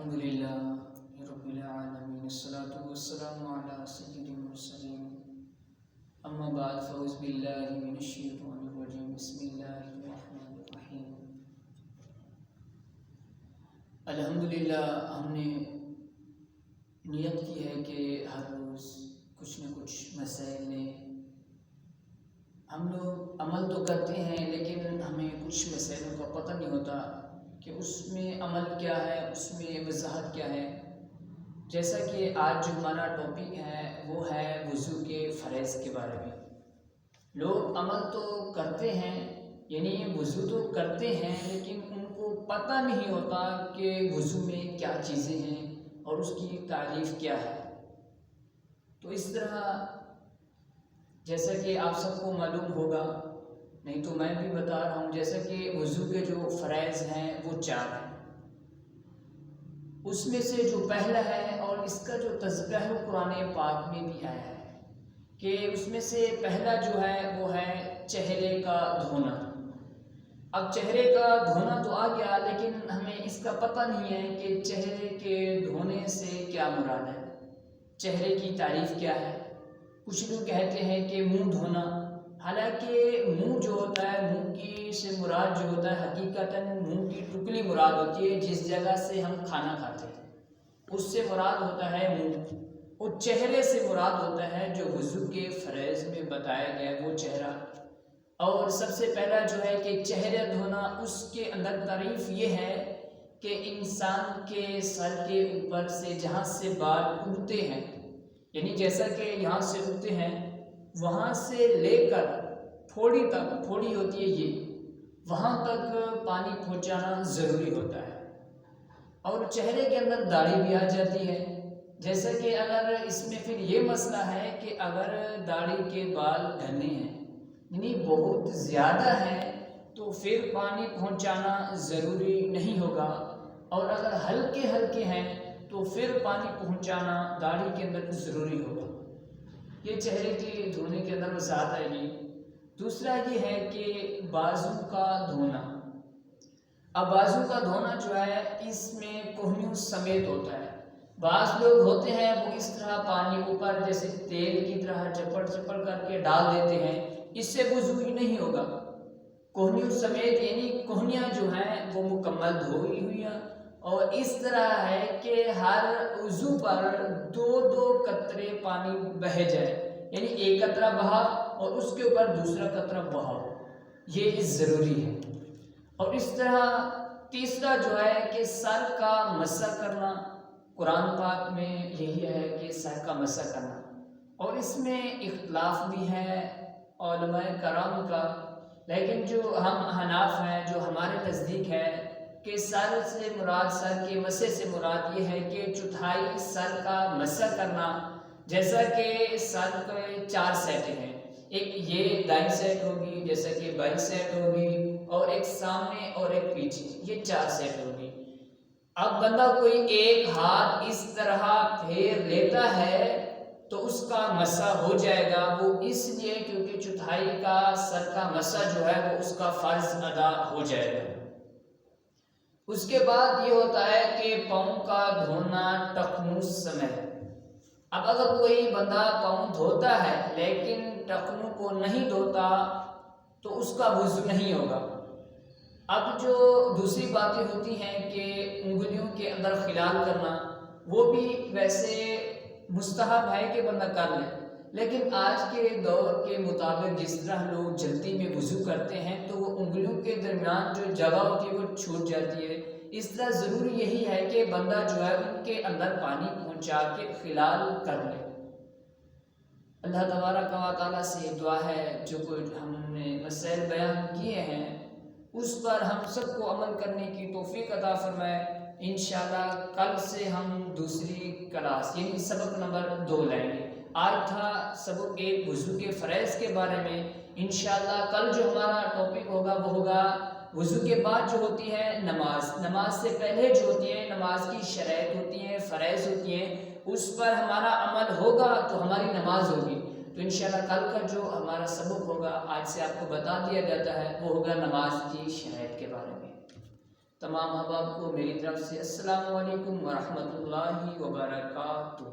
الحمدللہ رب العالمین الصلاة والسلام علی سید المرسلین اما بعد فاعوذ باللہ من الشیطان الرجیم بسم اللہ الرحمن الرحیم۔ الحمدللہ ہم نے نیت کی ہے کہ ہر روز کچھ نہ کچھ مسائل میں ہم لوگ عمل تو کرتے ہیں لیکن ہمیں کچھ مسائلوں کا پتہ نہیں ہوتا کہ اس میں عمل کیا ہے، اس میں وضاحت کیا ہے۔ جیسا کہ آج جو ہمارا ٹاپک ہے وہ ہے وضو کے فرائض کے بارے میں۔ لوگ عمل تو کرتے ہیں، یعنی وضو تو کرتے ہیں لیکن ان کو پتہ نہیں ہوتا کہ وضو میں کیا چیزیں ہیں اور اس کی تعریف کیا ہے۔ تو اس طرح جیسا کہ آپ سب کو معلوم ہوگا، نہیں تو میں بھی بتا رہا ہوں، جیسا کہ وضو کے جو فرائض ہیں وہ 4 ہیں۔ اس میں سے جو پہلا ہے اور اس کا جو تذکرہ ہے قرآن پاک میں بھی آیا ہے کہ اس میں سے پہلا جو ہے وہ ہے چہرے کا دھونا۔ اب چہرے کا دھونا تو آ گیا لیکن ہمیں اس کا پتہ نہیں ہے کہ چہرے کے دھونے سے کیا مراد ہے، چہرے کی تعریف کیا ہے۔ کچھ لوگ کہتے ہیں کہ منہ دھونا، حالانکہ منہ جو ہوتا ہے، منہ کی سے مراد جو ہوتا ہے حقیقتاً منہ کی ٹکلی مراد ہوتی ہے، جس جگہ سے ہم کھانا کھاتے ہیں اس سے مراد ہوتا ہے منہ، اور چہرے سے مراد ہوتا ہے جو وضو کے فرائض میں بتایا گیا وہ چہرہ۔ اور سب سے پہلا جو ہے کہ چہرے دھونا، اس کے اندر تعریف یہ ہے کہ انسان کے سر کے اوپر سے جہاں سے بال اڑتے ہیں، یعنی جیسا کہ یہاں سے اڑتے ہیں وہاں سے لے کر تھوڑی تک، تھوڑی ہوتی ہے یہ، وہاں تک پانی پہنچانا ضروری ہوتا ہے۔ اور چہرے کے اندر داڑھی بھی آ جاتی ہے، جیسا کہ اگر اس میں پھر یہ مسئلہ ہے کہ اگر داڑھی کے بال گھنے ہیں یعنی بہت زیادہ ہے تو پھر پانی پہنچانا ضروری نہیں ہوگا، اور اگر ہلکے ہلکے ہیں تو پھر پانی پہنچانا داڑھی کے اندر ضروری ہوگا۔ یہ چہرے کے دھونے کے اندر وضاحت آئے گی۔ دوسرا یہ ہے کہ بازو کا دھونا۔ اب بازو کا دھونا جو ہے اس میں کوہنیوں سمیت ہوتا ہے۔ بعض لوگ ہوتے ہیں وہ اس طرح پانی اوپر جیسے تیل کی طرح چپڑ چپڑ کر کے ڈال دیتے ہیں، اس سے وضو ہی نہیں ہوگا۔ کوہنیوں سمیت یعنی کوہنیاں جو ہیں وہ مکمل دھوئی ہوئی ہیں، اور اس طرح ہے کہ ہر عضو پر 2 قطرے پانی بہہ جائے، یعنی ایک قطرہ بہا اور اس کے اوپر دوسرا قطرہ بہا، یہ ضروری ہے۔ اور اس طرح تیسرا جو ہے کہ سر کا مسح کرنا، قرآن پاک میں یہی ہے کہ سر کا مسح کرنا، اور اس میں اختلاف بھی ہے علماء کرام کا، لیکن جو ہم حناف ہیں، جو ہمارے نزدیک ہے کہ سر سے مراد، سر کے مسح سے مراد یہ ہے کہ چوتھائی سر کا مسح کرنا۔ جیسا کہ سر کے 4 سیٹیں ہیں، ایک یہ دائیں سیٹ ہوگی، جیسا کہ بائیں سیٹ ہوگی، اور ایک سامنے اور ایک پیچھے، یہ 4 سیٹ ہوگی۔ اب بندہ کوئی ایک ہاتھ اس طرح پھیر لیتا ہے تو اس کا مسح ہو جائے گا، وہ اس لیے کیونکہ چوتھائی کا سر کا مسح جو ہے وہ اس کا فرض ادا ہو جائے گا۔ اس کے بعد یہ ہوتا ہے کہ پاؤں کا دھونا ٹخنوں سمیت۔ اب اگر کوئی بندہ پاؤں دھوتا ہے لیکن ٹخنوں کو نہیں دھوتا تو اس کا وضو نہیں ہوگا۔ اب جو دوسری باتیں ہوتی ہیں کہ انگلیوں کے اندر خلال کرنا، وہ بھی ویسے مستحب ہے کہ بندہ کر لے، لیکن آج کے دور کے مطابق جس طرح لوگ جلدی میں وضو کرتے ہیں تو وہ انگلیوں کے درمیان جو جگہ ہوتی ہے وہ چھوٹ جاتی ہے۔ اس طرح ضروری یہی ہے کہ بندہ جو ہے ان کے اندر پانی پہنچا کے خلال کر لے۔ اللہ تبارک و تعالیٰ سے دعا ہے جو کچھ ہم نے مسائل بیان کیے ہیں اس پر ہم سب کو عمل کرنے کی توفیق عطا فرمائے۔ انشاءاللہ کل سے ہم دوسری کلاس یعنی سبق نمبر 2 لائیں گے۔ آج تھا سبق 1 وضو کے فرائض کے بارے میں۔ انشاءاللہ کل جو ہمارا ٹاپک ہوگا وہ ہوگا وضو کے بعد جو ہوتی ہے نماز، نماز سے پہلے جو ہوتی ہے نماز کی شرائط ہوتی ہیں، فرائض ہوتی ہیں، اس پر ہمارا عمل ہوگا تو ہماری نماز ہوگی۔ تو انشاءاللہ کل کا جو ہمارا سبق ہوگا آج سے آپ کو بتا دیا جاتا ہے وہ ہوگا نماز کی شرائط کے بارے میں۔ تمام احباب کو میری طرف سے السلام علیکم ورحمۃ اللہ وبرکاتہ۔